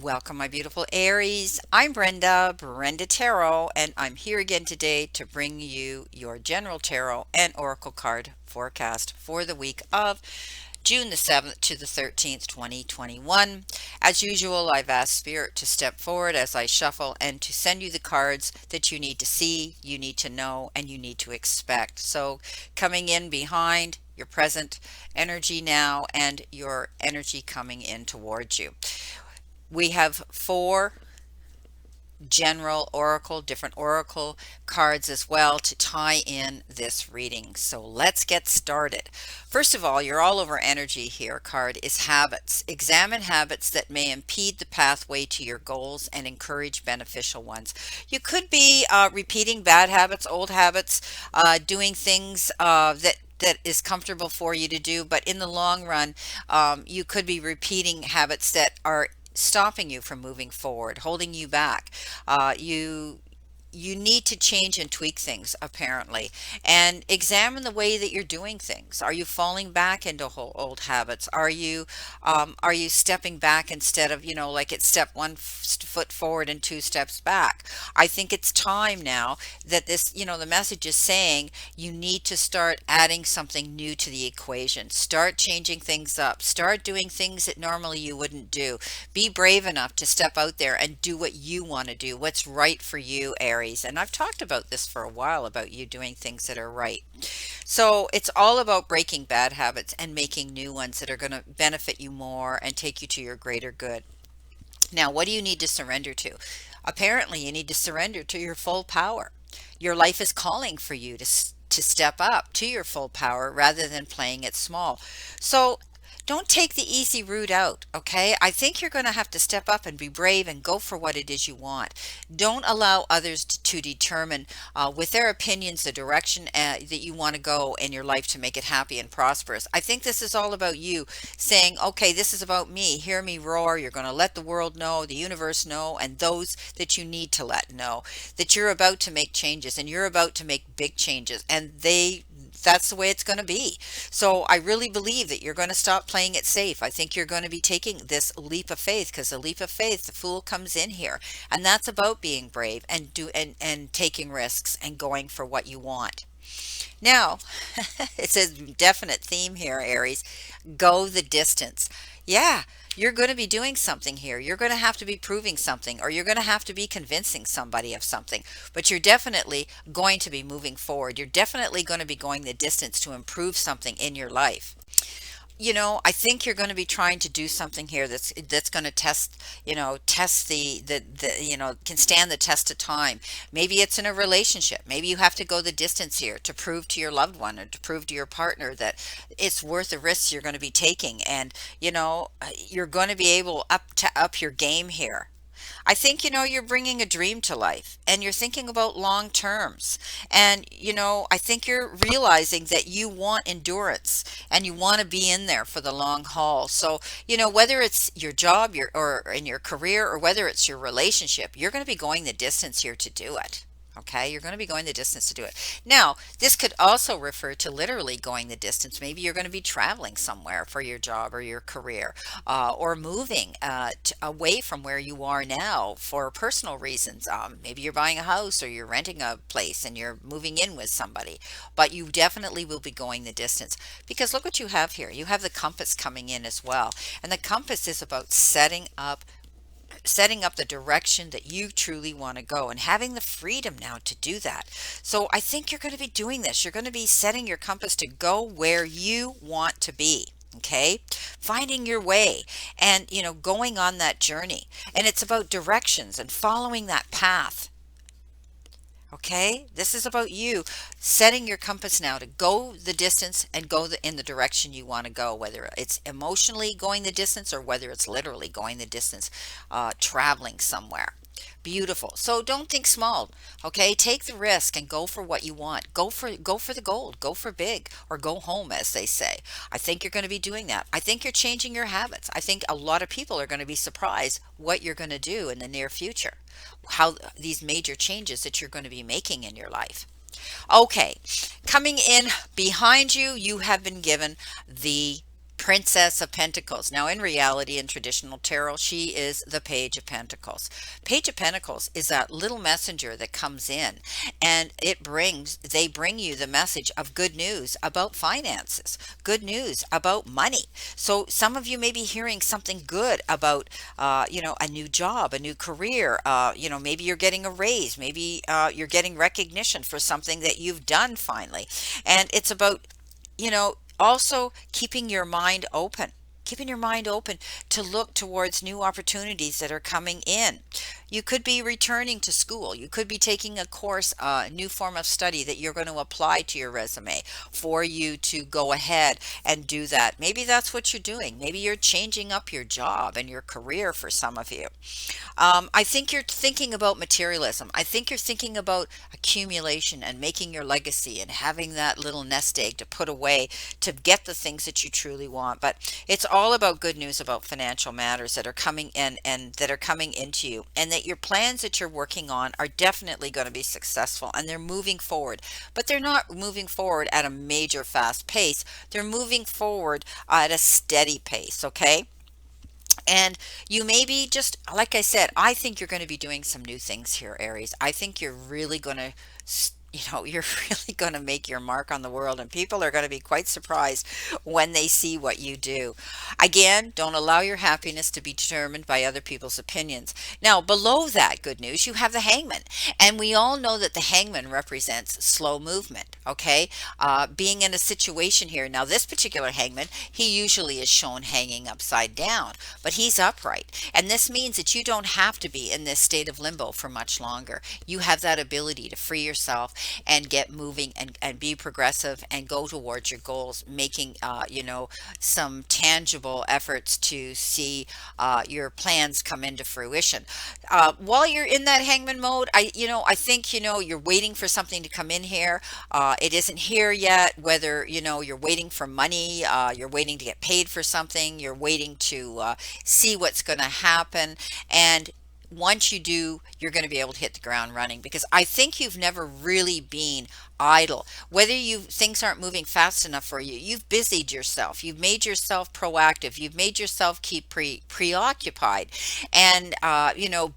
Welcome, my beautiful Aries. I'm Brenda Tarot, and I'm here again today to bring you your general tarot and oracle card forecast for the week of June the 7th to the 13th, 2021. As usual, I've asked Spirit to step forward as I shuffle and to send you the cards that you need to see, you need to know, and you need to expect. So, coming in behind your present energy now and your energy coming in towards you. We have four different oracle cards as well to tie in this reading. So let's get started. First of all, your all over energy here card is habits. Examine habits that may impede the pathway to your goals and encourage beneficial ones. You could be repeating bad habits, old habits, doing things that is comfortable for you to do, but in the long run, you could be repeating habits that are stopping you from moving forward, holding you back. You need to change and tweak things apparently, and examine the way that you're doing things. Are you falling back into old habits? Are you stepping back instead of, like it's step foot forward and two steps back? I think it's time now that the message is saying you need to start adding something new to the equation. Start changing things up. Start doing things that normally you wouldn't do. Be brave enough to step out there and do what you want to do, what's right for you, Aries. And I've talked about this for a while about you doing things that are right. So it's all about breaking bad habits and making new ones that are going to benefit you more and take you to your greater good. Now, what do you need to surrender to? Apparently, you need to surrender to your full power. Your life is calling for you to step up to your full power rather than playing it small. So don't take the easy route out, okay? I think you're going to have to step up and be brave and go for what it is you want. Don't allow others to determine with their opinions the direction that you want to go in your life to make it happy and prosperous. I think this is all about you saying, okay, this is about me. Hear me roar. You're going to let the world know, the universe know, and those that you need to let know that you're about to make changes and you're about to make big changes. And that's the way it's going to be. So I really believe that you're going to stop playing it safe. I think you're going to be taking this leap of faith, because the leap of faith, the fool comes in here. And that's about being brave and taking risks and going for what you want. Now, it's a definite theme here, Aries. Go the distance. Yeah, you're going to be doing something here. You're going to have to be proving something, or you're going to have to be convincing somebody of something. But you're definitely going to be moving forward. You're definitely going to be going the distance to improve something in your life. I think you're going to be trying to do something here that's going to test can stand the test of time. Maybe it's in a relationship. Maybe you have to go the distance here to prove to your loved one or to prove to your partner that it's worth the risks you're going to be taking. And you're going to be able to up your game here. I think, you're bringing a dream to life and you're thinking about long terms. And, I think you're realizing that you want endurance and you want to be in there for the long haul. So, whether it's your job or in your career, or whether it's your relationship, you're going to be going the distance here to do it. Okay, you're going to be going the distance to do it. Now, this could also refer to literally going the distance. Maybe you're going to be traveling somewhere for your job or your career, or moving away from where you are now for personal reasons. Maybe you're buying a house or you're renting a place and you're moving in with somebody, but you definitely will be going the distance, because look what you have here. You have the compass coming in as well. And the compass is about setting up the direction that you truly want to go and having the freedom now to do that. So I think you're going to be doing this. You're going to be setting your compass to go where you want to be. Okay, finding your way and going on that journey. And it's about directions and following that path. Okay, this is about you setting your compass now to go the distance and go in the direction you want to go, whether it's emotionally going the distance or whether it's literally going the distance, traveling somewhere. Beautiful. So don't think small. Okay, take the risk and go for what you want. Go for the gold. Go for big, or go home, as they say. I think you're going to be doing that. I think you're changing your habits. I think a lot of people are going to be surprised what you're going to do in the near future, how these major changes that you're going to be making in your life. Okay, coming in behind you, you have been given the Princess of Pentacles. Now, in reality, in traditional tarot, she is the Page of Pentacles. Page of Pentacles is that little messenger that comes in, and they bring you the message of good news about finances, good news about money. So some of you may be hearing something good about, a new job, a new career. Maybe you're getting a raise, maybe you're getting recognition for something that you've done finally, and it's about also keeping your mind open. Keeping your mind open to look towards new opportunities that are coming in. You could be returning to school. You could be taking a course, a new form of study that you're going to apply to your resume for you to go ahead and do that. Maybe that's what you're doing. Maybe you're changing up your job and your career for some of you. I think you're thinking about materialism. I think you're thinking about accumulation and making your legacy and having that little nest egg to put away to get the things that you truly want. But it's all about good news about financial matters that are coming in and that are coming into you, and that your plans that you're working on are definitely going to be successful and they're moving forward. But they're not moving forward at a major fast pace. They're moving forward at a steady pace, okay? And you may be just, like I said, I think you're going to be doing some new things here, Aries. I think you're really going to, you're really going to make your mark on the world, and people are going to be quite surprised when they see what you do. Again, don't allow your happiness to be determined by other people's opinions. Now, below that good news, you have the hangman. And we all know that the hangman represents slow movement, okay? Being in a situation here. Now, this particular hangman, he usually is shown hanging upside down, but he's upright. And this means that you don't have to be in this state of limbo for much longer. You have that ability to free yourself and get moving and be progressive and go towards your goals, making, some tangible efforts to see your plans come into fruition. While you're in that hangman mode, I think, you're waiting for something to come in here. It isn't here yet, whether, you're waiting for money, you're waiting to get paid for something, you're waiting to see what's going to happen. And once you do, you're going to be able to hit the ground running, because I think you've never really been idle. Whether things aren't moving fast enough for you, you've busied yourself. You've made yourself proactive. You've made yourself keep preoccupied and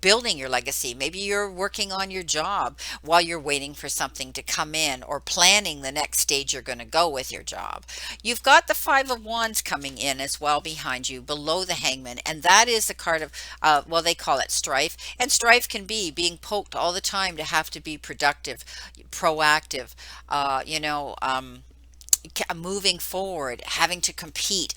building your legacy. Maybe you're working on your job while you're waiting for something to come in, or planning the next stage you're going to go with your job. You've got the Five of Wands coming in as well behind you below the hangman, and that is a card of they call it strife. And strife can be being poked all the time to have to be productive, proactive, uh, you know, um, moving forward, having to compete.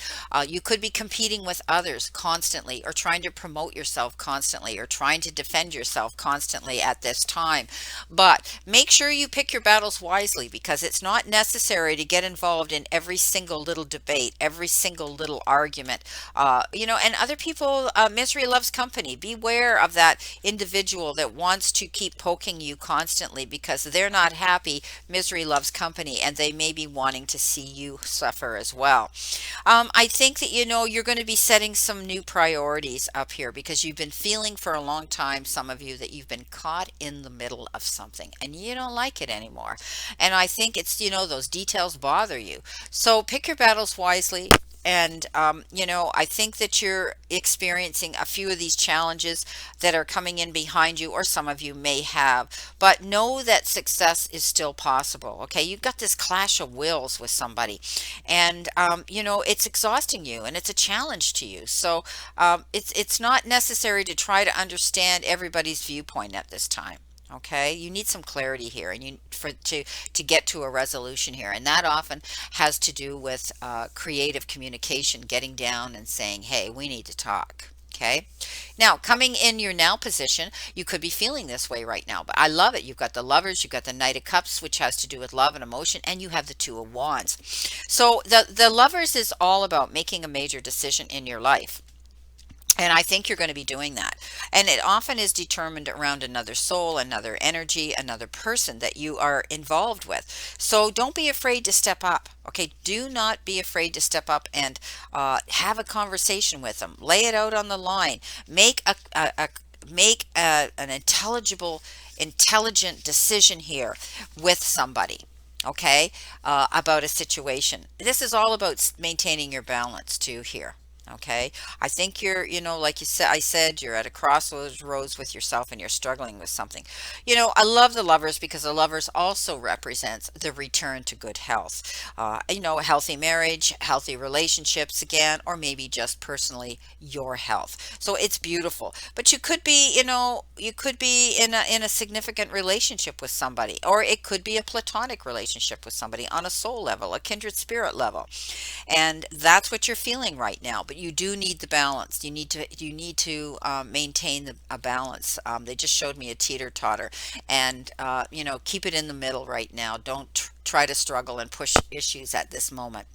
You could be competing with others constantly, or trying to promote yourself constantly, or trying to defend yourself constantly at this time. But make sure you pick your battles wisely, because it's not necessary to get involved in every single little debate, every single little argument. And other people, misery loves company. Beware of that individual that wants to keep poking you constantly because they're not happy. Misery loves company, and they may be wanting to see you suffer as well. I think that you're going to be setting some new priorities up here, because you've been feeling for a long time, some of you, that you've been caught in the middle of something and you don't like it anymore. And I think it's, those details bother you. So pick your battles wisely. And, I think that you're experiencing a few of these challenges that are coming in behind you, or some of you may have. But know that success is still possible. Okay. You've got this clash of wills with somebody, and, it's exhausting you and it's a challenge to you. So it's not necessary to try to understand everybody's viewpoint at this time. Okay, you need some clarity here, and to get to a resolution here, and that often has to do with creative communication, getting down and saying, "Hey, we need to talk." Okay, now coming in your now position, you could be feeling this way right now, but I love it. You've got the Lovers, you've got the Knight of Cups, which has to do with love and emotion, and you have the Two of Wands. So the Lovers is all about making a major decision in your life. And I think you're going to be doing that. And it often is determined around another soul, another energy, another person that you are involved with. So don't be afraid to step up. Okay. Do not be afraid to step up and have a conversation with them. Lay it out on the line. Make an intelligent decision here with somebody. okay, about a situation. This is all about maintaining your balance too here. Okay. I think like you said, I said, you're at a crossroads roads with yourself and you're struggling with something. I love the lovers because the lovers also represents the return to good health. A healthy marriage, healthy relationships again, or maybe just personally your health. So it's beautiful. But you could be in a significant relationship with somebody, or it could be a platonic relationship with somebody on a soul level, a kindred spirit level, and that's what you're feeling right now. But you do need the balance. You need to maintain a balance. They just showed me a teeter totter, and keep it in the middle right now. Don't try to struggle and push issues at this moment.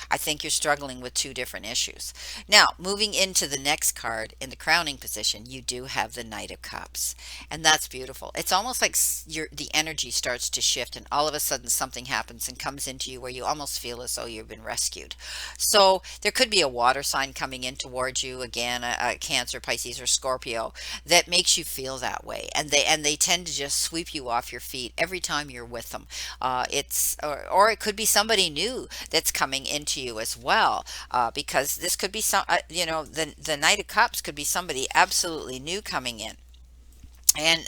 I think you're struggling with two different issues. Now, moving into the next card in the crowning position, you do have the Knight of Cups, and that's beautiful. It's almost like the energy starts to shift, and all of a sudden something happens and comes into you where you almost feel as though you've been rescued. So there could be a water sign coming in towards you again, a Cancer, Pisces, or Scorpio, that makes you feel that way, and they tend to just sweep you off your feet every time you're with them. Or it could be somebody new that's coming into you as well, because this could be the Knight of Cups could be somebody absolutely new coming in. And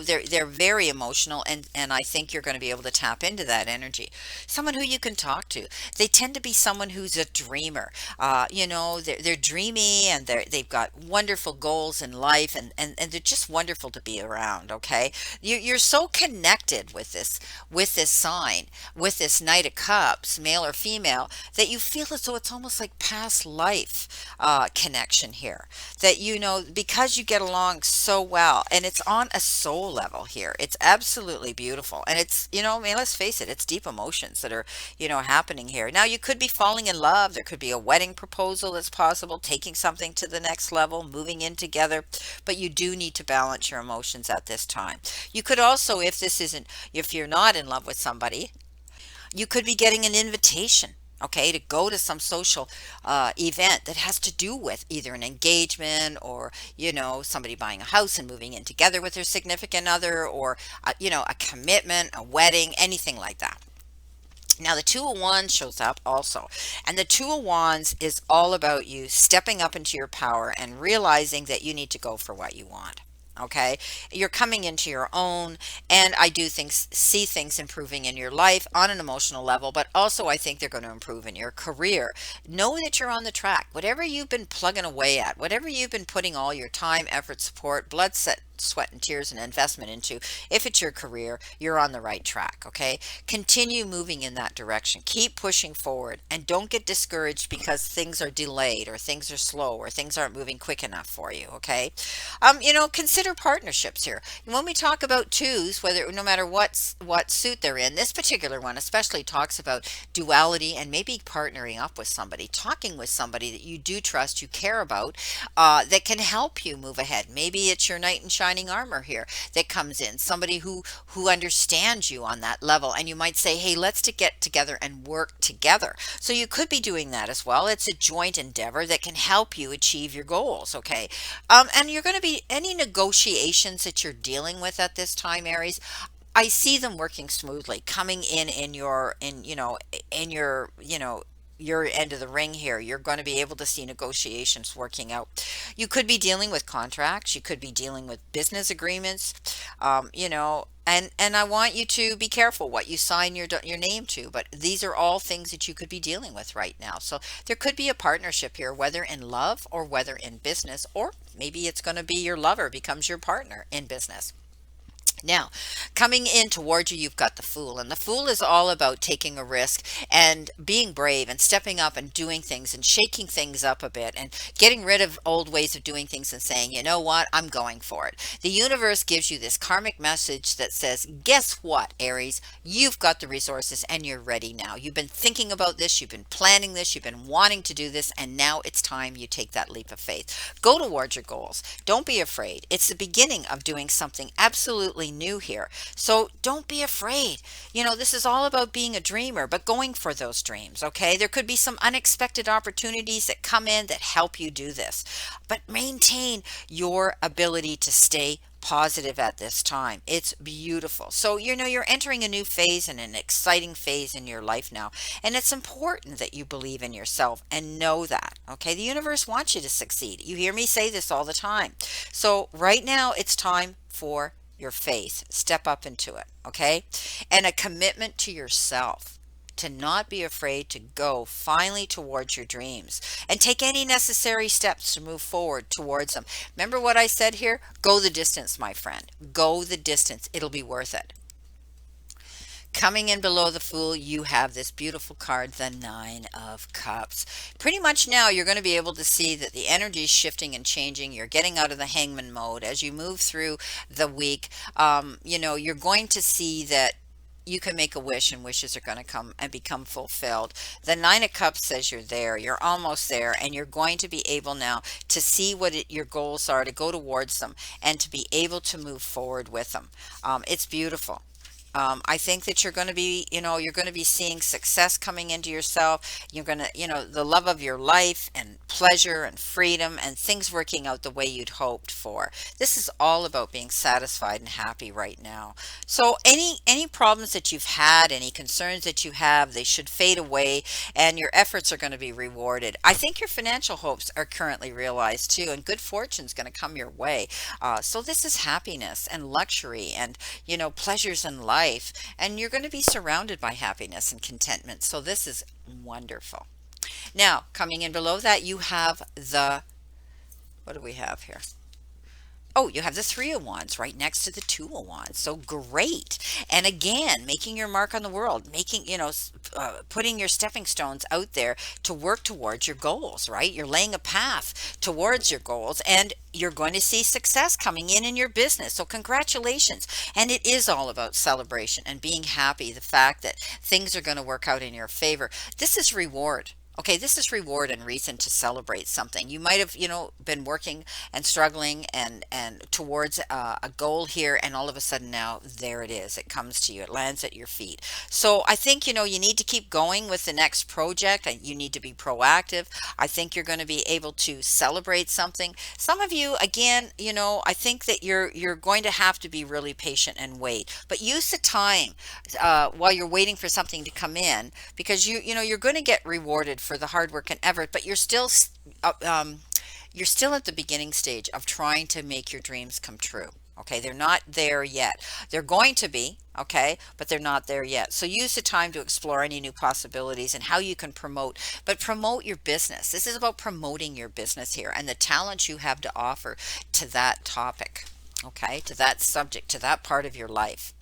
they're very emotional, and I think you're going to be able to tap into that energy. Someone who you can talk to. They tend to be someone who's a dreamer. They're dreamy, and they've got wonderful goals in life, and they're just wonderful to be around. Okay, you're so connected with this sign, with this Knight of Cups, male or female, that you feel as though it's almost like past life connection here, that because you get along so well, and it's on a soul level here. It's absolutely beautiful, and I mean, let's face it, it's deep emotions that are happening here. Now, you could be falling in love. There could be a wedding proposal that's possible, taking something to the next level, moving in together, but you do need to balance your emotions at this time. You could also, if you're not in love with somebody, you could be getting an invitation, okay, to go to some social event that has to do with either an engagement, or somebody buying a house and moving in together with their significant other, or a commitment, a wedding, anything like that. Now, the Two of Wands shows up also. And the Two of Wands is all about you stepping up into your power and realizing that you need to go for what you want. Okay, you're coming into your own, and I do see things improving in your life on an emotional level, but also I think they're going to improve in your career. Know that you're on the track. Whatever you've been plugging away at, whatever you've been putting all your time, effort, support, sweat and tears and investment into, if it's your career, you're on the right track. Okay, continue moving in that direction. Keep pushing forward, and don't get discouraged because things are delayed, or things are slow, or things aren't moving quick enough for you. Okay, consider partnerships here. When we talk about twos, whether no matter what suit they're in, this particular one especially talks about duality, and maybe partnering up with somebody, talking with somebody that you do trust, you care about, that can help you move ahead. Maybe it's your knight in shining armor here that comes in, somebody who understands you on that level, and you might say, hey, let's to get together and work together. So you could be doing that as well. It's a joint endeavor that can help you achieve your goals. Okay, and you're going to be any negotiations that you're dealing with at this time, Aries. I see them working smoothly, coming in your end of the ring here. You're going to be able to see negotiations working out. You could be dealing with contracts. You could be dealing with business agreements. And I want you to be careful what you sign your name to. But these are all things that you could be dealing with right now. So there could be a partnership here, whether in love or whether in business, or maybe it's going to be your lover becomes your partner in business. Now, coming in towards you, you've got the Fool, and the Fool is all about taking a risk and being brave and stepping up and doing things and shaking things up a bit and getting rid of old ways of doing things and saying, you know what, I'm going for it. The universe gives you this karmic message that says, guess what, Aries, you've got the resources and you're ready now. You've been thinking about this, you've been planning this, you've been wanting to do this, and now it's time you take that leap of faith. Go towards your goals. Don't be afraid. It's the beginning of doing something absolutely new here. So don't be afraid. This is all about being a dreamer, but going for those dreams. Okay, there could be some unexpected opportunities that come in that help you do this, but maintain your ability to stay positive at this time. It's beautiful. So, you're entering a new phase and an exciting phase in your life now. And it's important that you believe in yourself and know that. Okay. The universe wants you to succeed. You hear me say this all the time. So, right now, it's time for your faith. Step up into it. Okay. And a commitment to yourself, to not be afraid to go finally towards your dreams and take any necessary steps to move forward towards them. Remember what I said here? Go the distance, my friend. Go the distance. It'll be worth it. Coming in below the Fool, you have this beautiful card, the Nine of Cups. Pretty much now you're going to be able to see that the energy is shifting and changing. You're getting out of the hangman mode as you move through the week. You're going to see that you can make a wish and wishes are going to come and become fulfilled. The Nine of Cups says you're there, you're almost there, and you're going to be able now to see what your goals are, to go towards them, and to be able to move forward with them. It's beautiful. I think that you're going to be seeing success coming into yourself. You're going to, the love of your life and pleasure and freedom and things working out the way you'd hoped for. This is all about being satisfied and happy right now. So any problems that you've had, any concerns that you have, they should fade away and your efforts are going to be rewarded. I think your financial hopes are currently realized too, and good fortune's going to come your way. So this is happiness and luxury and pleasures in life, and you're going to be surrounded by happiness and contentment. So this is wonderful. Now, coming in below that, you have what do we have here? Oh, you have the Three of Wands right next to the Two of Wands. So great. And again, making your mark on the world, putting your stepping stones out there to work towards your goals, right? You're laying a path towards your goals and you're going to see success coming in your business. So congratulations. And it is all about celebration and being happy, the fact that things are going to work out in your favor. This is reward. Okay, this is reward and reason to celebrate something. You might have, been working and struggling and towards a goal here, and all of a sudden now there it is. It comes to you. It lands at your feet. So I think, you need to keep going with the next project. And you need to be proactive. I think you're going to be able to celebrate something. Some of you, again, I think that you're going to have to be really patient and wait. But use the time while you're waiting for something to come in, because you're going to get rewarded for the hard work and effort, but you're still at the beginning stage of trying to make your dreams come true. Okay, they're not there yet. They're going to be, okay, but they're not there yet. So use the time to explore any new possibilities and how you can promote your business. This is about promoting your business here and the talent you have to offer to that topic, okay, to that subject, to that part of your life.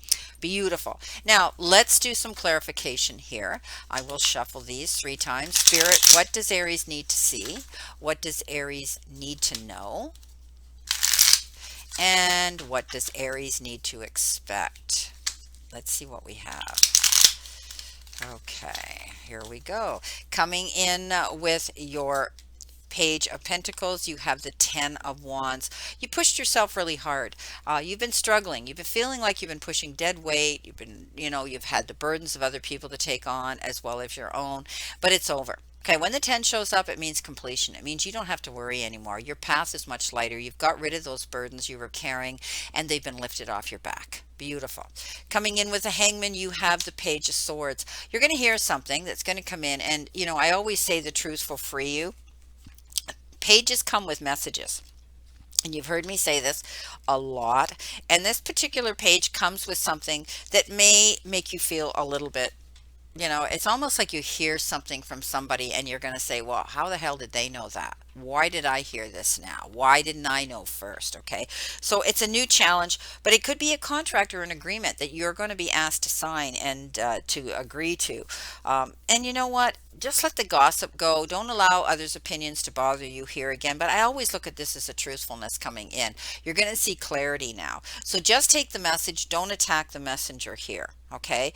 Beautiful. Now, let's do some clarification here. I will shuffle these 3 times. Spirit, what does Aries need to see? What does Aries need to know? And what does Aries need to expect? Let's see what we have. Okay, here we go. Coming in with your Page of Pentacles, you have the Ten of Wands. You pushed yourself really hard. You've been struggling. You've been feeling like you've been pushing dead weight. You've had the burdens of other people to take on as well as your own, but it's over. Okay, when the 10 shows up, it means completion. It means you don't have to worry anymore. Your path is much lighter. You've got rid of those burdens you were carrying, and they've been lifted off your back. Beautiful. Coming in with the Hangman, you have the Page of Swords. You're going to hear something that's going to come in, and I always say the truth will free you. Pages come with messages. And you've heard me say this a lot. And this particular page comes with something that may make you feel a little bit, it's almost like you hear something from somebody and you're going to say, well, how the hell did they know that? Why did I hear this now? Why didn't I know first? Okay. So it's a new challenge, but it could be a contract or an agreement that you're going to be asked to sign and to agree to. And you know what? Just let the gossip go. Don't allow others' opinions to bother you here again. But I always look at this as a truthfulness coming in. You're going to see clarity now. So just take the message. Don't attack the messenger here. Okay.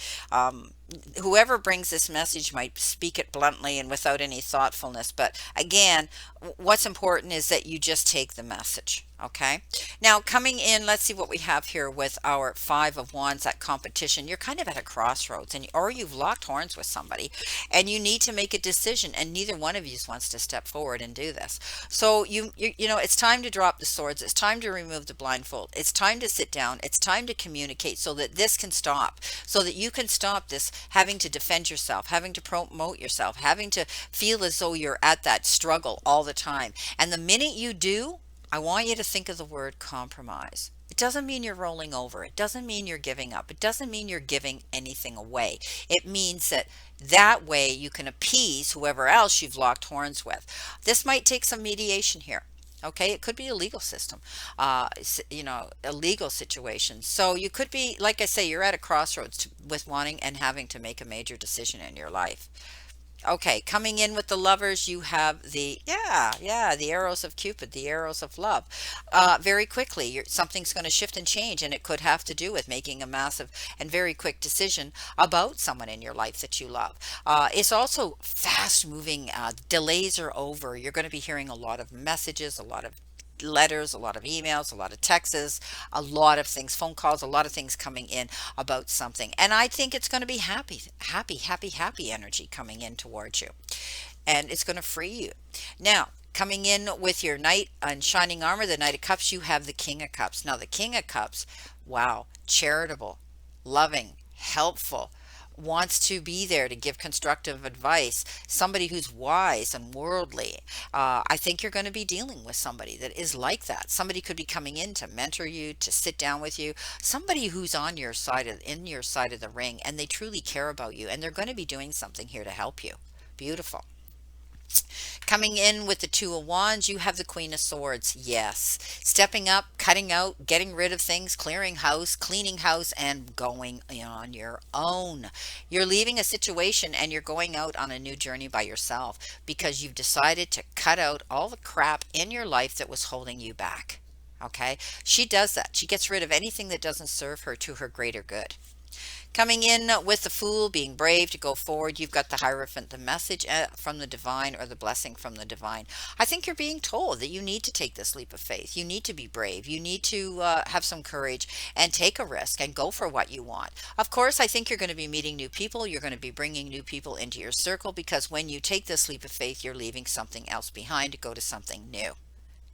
Whoever brings this message might speak it bluntly and without any thoughtfulness. But again, what's important is that you just take the message. Okay. Now, coming in, let's see what we have here with our Five of Wands, that competition. You're kind of at a crossroads, and or you've locked horns with somebody, and you need to make a decision, and neither one of you wants to step forward and do this. So you know, it's time to drop the swords. It's time to remove the blindfold. It's time to sit down. It's time to communicate so that this can stop, so that you can stop this having to defend yourself, having to promote yourself, having to feel as though you're at that struggle all the time. And the minute you do, I want you to think of the word compromise. It doesn't mean you're rolling over. It doesn't mean you're giving up. It doesn't mean you're giving anything away. It means that that way you can appease whoever else you've locked horns with. This might take some mediation here. Okay, it could be a legal system, you know, a legal situation. So you could be, like I say, you're at a crossroads with wanting and having to make a major decision in your life. Okay, coming in with the lovers, you have the, yeah, the arrows of Cupid, the arrows of love. Very quickly, something's going to shift and change, and it could have to do with making a massive and very quick decision about someone in your life that you love. It's also fast moving. Delays are over. You're going to be hearing a lot of messages, a lot of letters, a lot of emails, a lot of texts, a lot of things, phone calls, a lot of things coming in about something. And I think it's going to be happy, happy, happy, happy energy coming in towards you. And it's going to free you. Now, coming in with your knight and shining armor, the Knight of Cups, you have the King of Cups. Now, the King of Cups, wow, charitable, loving, helpful, wants to be there to give constructive advice, somebody who's wise and worldly. I think you're going to be dealing with somebody that is like that. Somebody could be coming in to mentor you, to sit down with you, somebody who's on your side of, in your side of the ring, and they truly care about you, and they're going to be doing something here to help you. Beautiful. Coming in with the Two of Wands, you have the Queen of Swords. Yes. Stepping up, cutting out, getting rid of things, clearing house, cleaning house, and going on your own. You're leaving a situation and you're going out on a new journey by yourself because you've decided to cut out all the crap in your life that was holding you back. Okay? She does that. She gets rid of anything that doesn't serve her to her greater good. Coming in with the Fool, being brave to go forward, you've got the Hierophant, the message from the divine or the blessing from the divine. I think you're being told that you need to take this leap of faith. You need to be brave. You need to have some courage and take a risk and go for what you want. Of course, I think you're going to be meeting new people. You're going to be bringing new people into your circle because when you take this leap of faith, you're leaving something else behind to go to something new.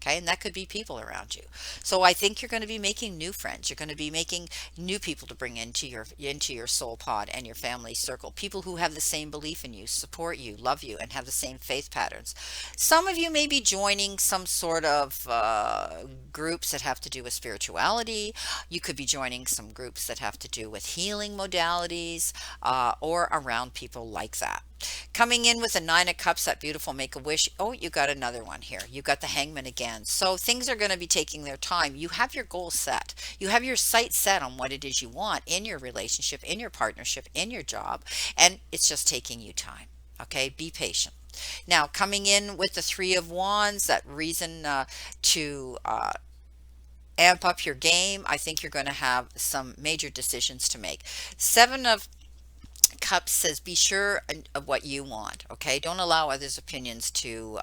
Okay, and that could be people around you. So I think you're going to be making new friends. You're going to be making new people to bring into your soul pod and your family circle. People who have the same belief in you, support you, love you, and have the same faith patterns. Some of you may be joining some sort of groups that have to do with spirituality. You could be joining some groups that have to do with healing modalities or around people like that. Coming in with a Nine of Cups, that beautiful Make a Wish. Oh, you got another one here. You got the Hangman again. So things are going to be taking their time. You have your goal set. You have your sight set on what it is you want in your relationship, in your partnership, in your job, and it's just taking you time. Okay, be patient. Now, coming in with the Three of Wands, that reason to amp up your game. I think you're going to have some major decisions to make. Seven of Cups says be sure of what you want. Okay, don't allow others' opinions to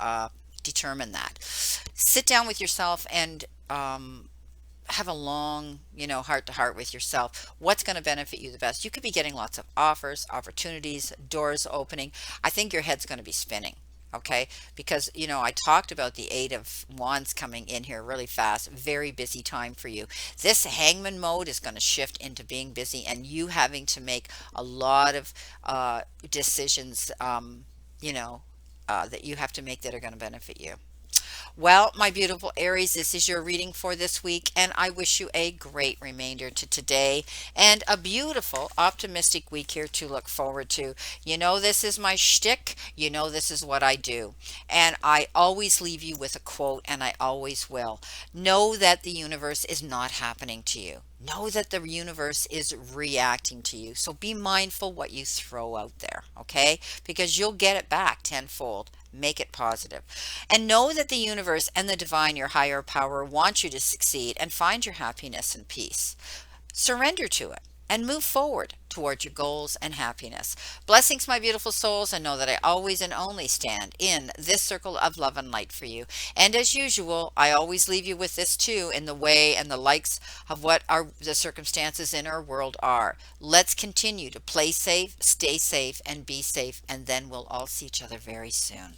determine that. Sit down with yourself and have a long, you know, heart to heart with yourself. What's going to benefit you the best? You could be getting lots of offers, opportunities, doors opening. I think your head's going to be spinning. Okay, because you know, I talked about the Eight of Wands coming in here really fast. Very busy time for you. This Hangman mode is going to shift into being busy and you having to make a lot of decisions, you know, that you have to make that are going to benefit you. Well, my beautiful Aries, this is your reading for this week, and I wish you a great remainder to today and a beautiful, optimistic week here to look forward to. You know, this is my shtick. You know, this is what I do. And I always leave you with a quote, and I always will. Know that the universe is not happening to you. Know that the universe is reacting to you. So be mindful what you throw out there, okay? Because you'll get it back tenfold. Make it positive. And know that the universe and the divine, your higher power, want you to succeed and find your happiness and peace. Surrender to it. and move forward towards your goals and happiness. Blessings, my beautiful souls, and know that I always and only stand in this circle of love and light for you. And as usual, I always leave you with this too, in the way and the likes of what the circumstances in our world are. Let's continue to play safe, stay safe, and be safe, and then we'll all see each other very soon.